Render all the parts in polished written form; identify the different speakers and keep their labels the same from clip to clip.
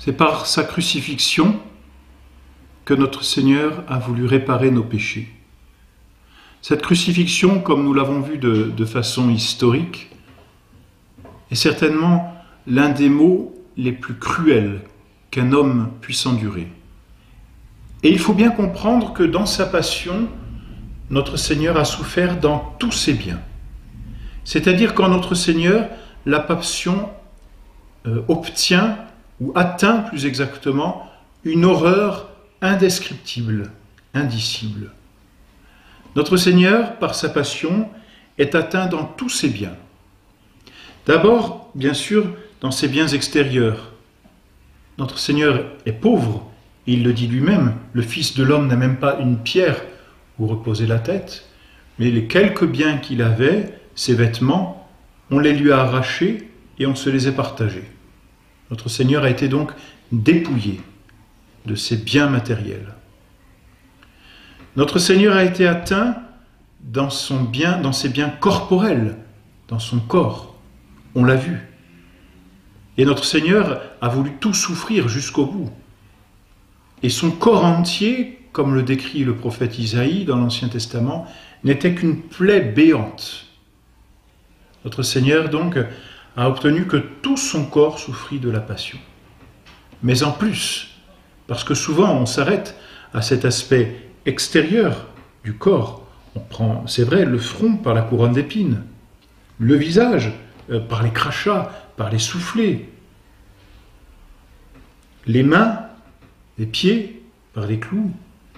Speaker 1: C'est par sa crucifixion que notre Seigneur a voulu réparer nos péchés. Cette crucifixion, comme nous l'avons vu de façon historique, est certainement l'un des maux les plus cruels qu'un homme puisse endurer. Et il faut bien comprendre que dans sa passion, notre Seigneur a souffert dans tous ses biens. C'est-à-dire qu'en notre Seigneur, la passion obtient, ou atteint plus exactement, une horreur indescriptible, indicible. Notre Seigneur, par sa passion, est atteint dans tous ses biens. D'abord, bien sûr, dans ses biens extérieurs. Notre Seigneur est pauvre, et il le dit lui-même, le Fils de l'homme n'a même pas une pierre où reposer la tête, mais les quelques biens qu'il avait, ses vêtements, on les lui a arrachés et on se les a partagés. Notre Seigneur a été donc dépouillé de ses biens matériels. Notre Seigneur a été atteint dans ses biens corporels, dans son corps. On l'a vu. Et notre Seigneur a voulu tout souffrir jusqu'au bout. Et son corps entier, comme le décrit le prophète Isaïe dans l'Ancien Testament, n'était qu'une plaie béante. Notre Seigneur, donc, a obtenu que tout son corps souffrit de la passion. Mais en plus, parce que souvent on s'arrête à cet aspect extérieur du corps, on prend, c'est vrai, le front par la couronne d'épines, le visage par les crachats, par les soufflets, les mains, les pieds par les clous,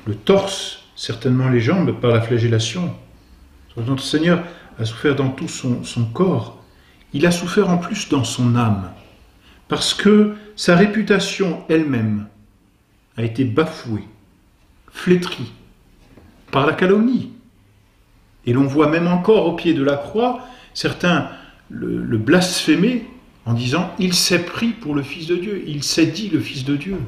Speaker 1: le torse, certainement les jambes par la flagellation. Notre Seigneur a souffert dans tout son corps. Il a souffert en plus dans son âme, parce que sa réputation elle-même a été bafouée, flétrie, par la calomnie. Et l'on voit même encore au pied de la croix, certains le blasphémer en disant « Il s'est pris pour le Fils de Dieu, il s'est dit le Fils de Dieu ».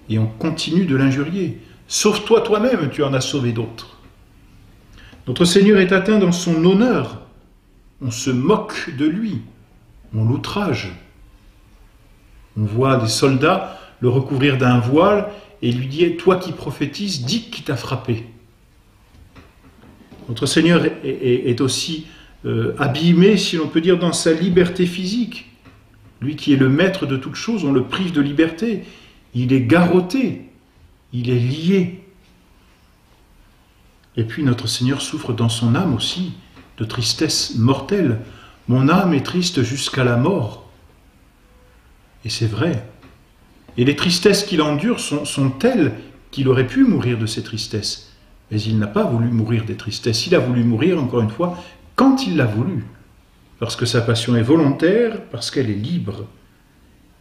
Speaker 1: Et on continue de l'injurier. « Sauve-toi toi-même, tu en as sauvé d'autres ». Notre Seigneur est atteint dans son honneur. On se moque de lui, on l'outrage. On voit des soldats le recouvrir d'un voile et lui dire « Toi qui prophétises, dis qui t'a frappé ». Notre Seigneur est aussi abîmé, si l'on peut dire, dans sa liberté physique. Lui qui est le maître de toutes choses, on le prive de liberté. Il est garrotté, il est lié. Et puis notre Seigneur souffre dans son âme aussi de tristesse mortelle. « Mon âme est triste jusqu'à la mort ». Et c'est vrai. Et les tristesses qu'il endure sont telles qu'il aurait pu mourir de ces tristesses. Mais il n'a pas voulu mourir des tristesses. Il a voulu mourir, encore une fois, quand il l'a voulu. Parce que sa passion est volontaire, parce qu'elle est libre.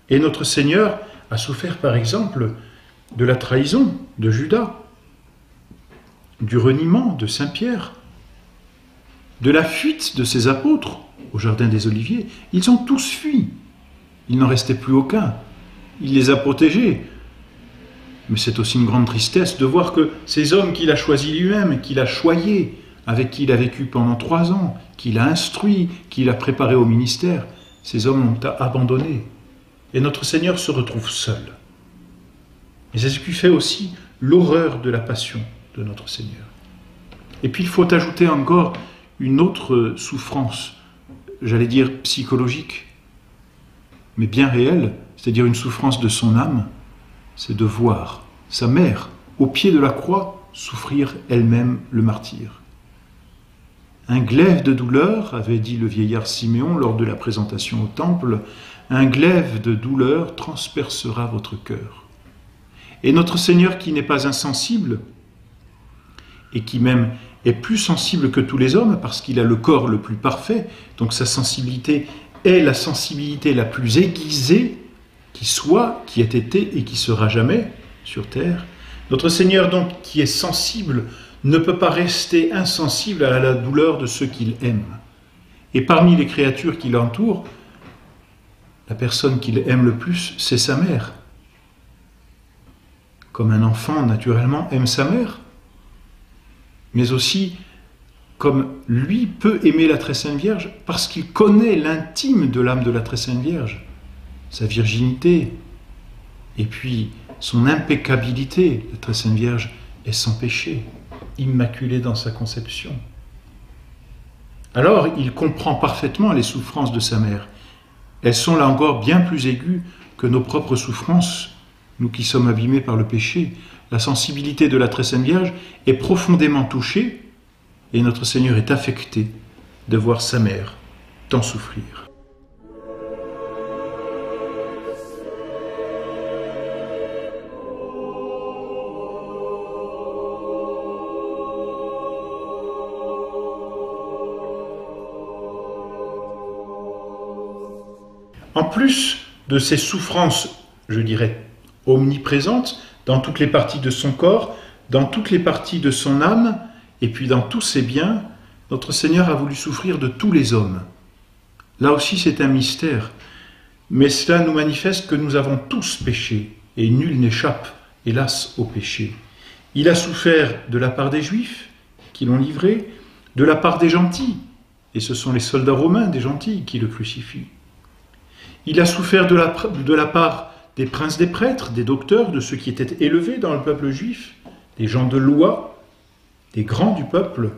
Speaker 1: Et notre Seigneur a souffert, par exemple, de la trahison de Judas, du reniement de Saint-Pierre, de la fuite de ses apôtres au Jardin des Oliviers. Ils ont tous fui. Il n'en restait plus aucun. Il les a protégés. Mais c'est aussi une grande tristesse de voir que ces hommes qu'il a choisis lui-même, qu'il a choyés, avec qui il a vécu pendant 3 ans, qu'il a instruit, qu'il a préparé au ministère, ces hommes l'ont abandonné. Et notre Seigneur se retrouve seul. Et c'est ce qui fait aussi l'horreur de la passion de notre Seigneur. Et puis il faut ajouter encore une autre souffrance, j'allais dire psychologique, mais bien réelle, c'est-à-dire une souffrance de son âme, c'est de voir sa mère, au pied de la croix, souffrir elle-même le martyre. Un glaive de douleur, avait dit le vieillard Siméon lors de la présentation au temple, un glaive de douleur transpercera votre cœur. Et notre Seigneur qui n'est pas insensible, et qui même est plus sensible que tous les hommes, parce qu'il a le corps le plus parfait, donc sa sensibilité est la sensibilité la plus aiguisée qui soit, qui ait été et qui sera jamais sur terre. Notre Seigneur donc qui est sensible ne peut pas rester insensible à la douleur de ceux qu'il aime. Et parmi les créatures qui l'entourent, la personne qu'il aime le plus, c'est sa mère. Comme un enfant, naturellement, aime sa mère, mais aussi comme lui peut aimer la Très Sainte Vierge parce qu'il connaît l'intime de l'âme de la Très Sainte Vierge, sa virginité, Et puis, son impeccabilité, la très Sainte Vierge, est sans péché, immaculée dans sa conception. Alors, il comprend parfaitement les souffrances de sa mère. Elles sont là encore bien plus aiguës que nos propres souffrances, nous qui sommes abîmés par le péché. La sensibilité de la très Sainte Vierge est profondément touchée et notre Seigneur est affecté de voir sa mère tant souffrir. En plus de ces souffrances, je dirais, omniprésentes, dans toutes les parties de son corps, dans toutes les parties de son âme, et puis dans tous ses biens, notre Seigneur a voulu souffrir de tous les hommes. Là aussi, c'est un mystère, mais cela nous manifeste que nous avons tous péché, et nul n'échappe, hélas, au péché. Il a souffert de la part des Juifs, qui l'ont livré, de la part des gentils, et ce sont les soldats romains des gentils qui le crucifient. Il a souffert de la part des princes des prêtres, des docteurs, de ceux qui étaient élevés dans le peuple juif, des gens de loi, des grands du peuple.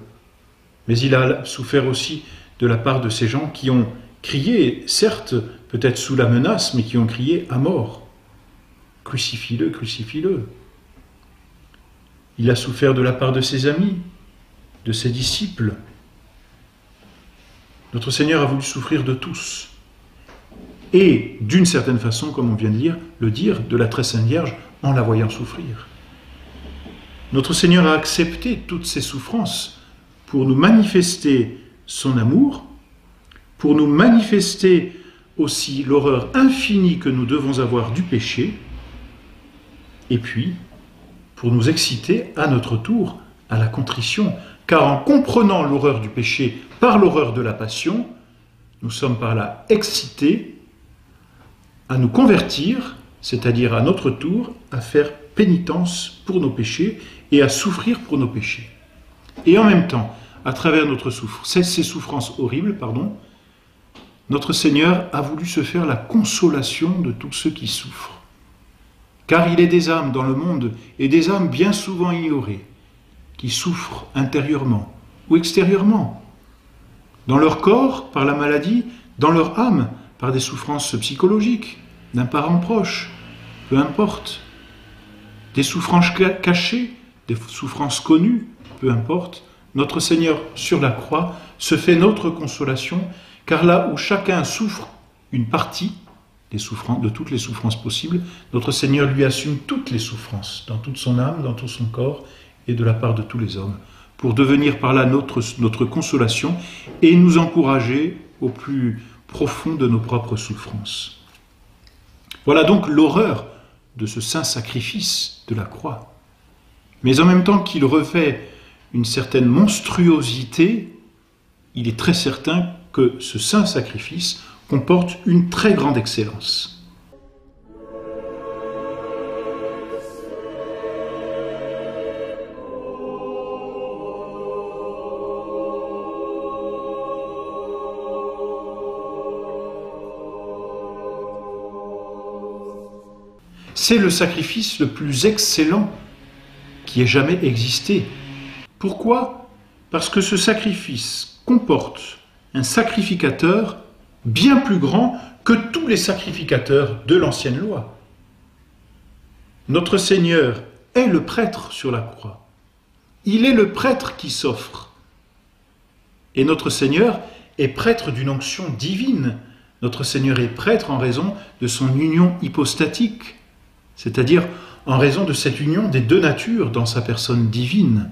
Speaker 1: Mais il a souffert aussi de la part de ces gens qui ont crié, certes, peut-être sous la menace, mais qui ont crié à mort. Crucifie-le, crucifie-le. Il a souffert de la part de ses amis, de ses disciples. Notre Seigneur a voulu souffrir de tous. Et, d'une certaine façon, comme on vient de le dire, de la très Sainte Vierge en la voyant souffrir. Notre Seigneur a accepté toutes ces souffrances pour nous manifester son amour, pour nous manifester aussi l'horreur infinie que nous devons avoir du péché, et puis pour nous exciter à notre tour à la contrition, car en comprenant l'horreur du péché par l'horreur de la passion, nous sommes par là excités à nous convertir, c'est-à-dire à notre tour à faire pénitence pour nos péchés et à souffrir pour nos péchés. Et en même temps, à travers ces souffrances horribles, notre Seigneur a voulu se faire la consolation de tous ceux qui souffrent. Car il est des âmes dans le monde, et des âmes bien souvent ignorées, qui souffrent intérieurement ou extérieurement, dans leur corps par la maladie, dans leur âme par des souffrances psychologiques, d'un parent proche, peu importe, des souffrances cachées, des souffrances connues, peu importe. Notre Seigneur sur la croix se fait notre consolation, car là où chacun souffre une partie de toutes les souffrances possibles, notre Seigneur lui assume toutes les souffrances, dans toute son âme, dans tout son corps, et de la part de tous les hommes, pour devenir par là notre consolation et nous encourager au plus profond de nos propres souffrances. Voilà donc l'horreur de ce saint sacrifice de la croix. Mais en même temps qu'il revêt une certaine monstruosité, il est très certain que ce saint sacrifice comporte une très grande excellence. C'est le sacrifice le plus excellent qui ait jamais existé. Pourquoi ? Parce que ce sacrifice comporte un sacrificateur bien plus grand que tous les sacrificateurs de l'ancienne loi. Notre Seigneur est le prêtre sur la croix. Il est le prêtre qui s'offre. Et notre Seigneur est prêtre d'une onction divine. Notre Seigneur est prêtre en raison de son union hypostatique, c'est-à-dire en raison de cette union des deux natures dans sa personne divine.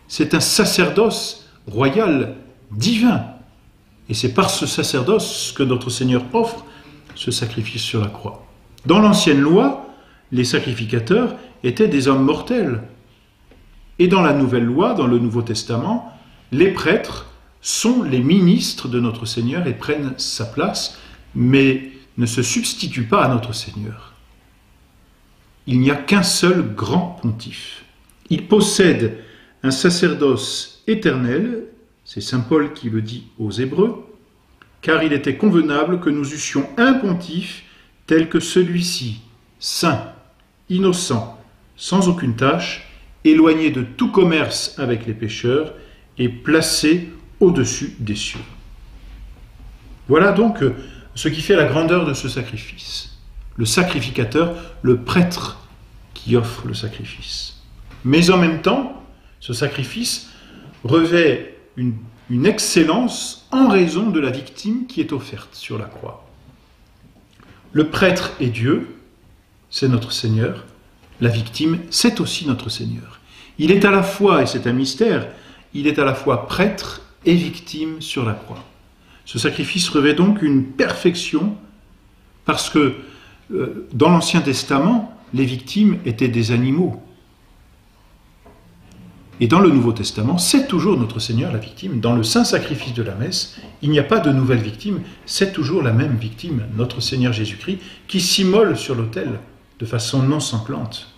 Speaker 1: C'est un sacerdoce royal, divin. Et c'est par ce sacerdoce que notre Seigneur offre ce sacrifice sur la croix. Dans l'ancienne loi, les sacrificateurs étaient des hommes mortels. Et dans la nouvelle loi, dans le Nouveau Testament, les prêtres sont les ministres de notre Seigneur et prennent sa place, mais ne se substituent pas à notre Seigneur. Il n'y a qu'un seul grand pontife. Il possède un sacerdoce éternel, c'est saint Paul qui le dit aux Hébreux, car il était convenable que nous eussions un pontife tel que celui-ci, saint, innocent, sans aucune tache, éloigné de tout commerce avec les pécheurs et placé au-dessus des cieux. Voilà donc ce qui fait la grandeur de ce sacrifice. Le sacrificateur, le prêtre qui offre le sacrifice. Mais en même temps, ce sacrifice revêt une excellence en raison de la victime qui est offerte sur la croix. Le prêtre est Dieu, c'est notre Seigneur. La victime, c'est aussi notre Seigneur. Il est à la fois, et c'est un mystère, il est à la fois prêtre et victime sur la croix. Ce sacrifice revêt donc une perfection parce que dans l'Ancien Testament, les victimes étaient des animaux. Et dans le Nouveau Testament, c'est toujours notre Seigneur la victime. Dans le saint sacrifice de la messe, il n'y a pas de nouvelle victime, c'est toujours la même victime, notre Seigneur Jésus-Christ, qui s'immole sur l'autel de façon non sanglante.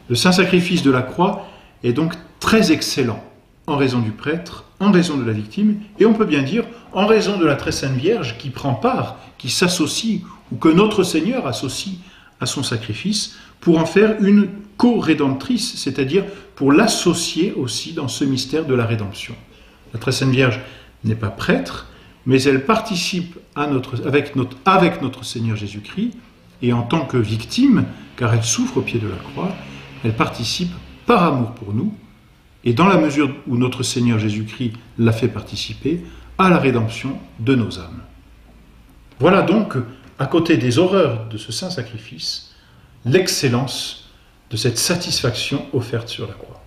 Speaker 1: Le saint sacrifice de la croix est donc très excellent en raison du prêtre, en raison de la victime, et on peut bien dire en raison de la très sainte Vierge qui prend part, qui s'associe, ou que notre Seigneur associe à son sacrifice, pour en faire une co-rédemptrice, c'est-à-dire pour l'associer aussi dans ce mystère de la rédemption. La très sainte Vierge n'est pas prêtre, mais elle participe avec notre Seigneur Jésus-Christ, et en tant que victime, car elle souffre au pied de la croix, elle participe par amour pour nous, et dans la mesure où notre Seigneur Jésus-Christ l'a fait participer, à la rédemption de nos âmes. Voilà donc, à côté des horreurs de ce saint sacrifice, l'excellence de cette satisfaction offerte sur la croix.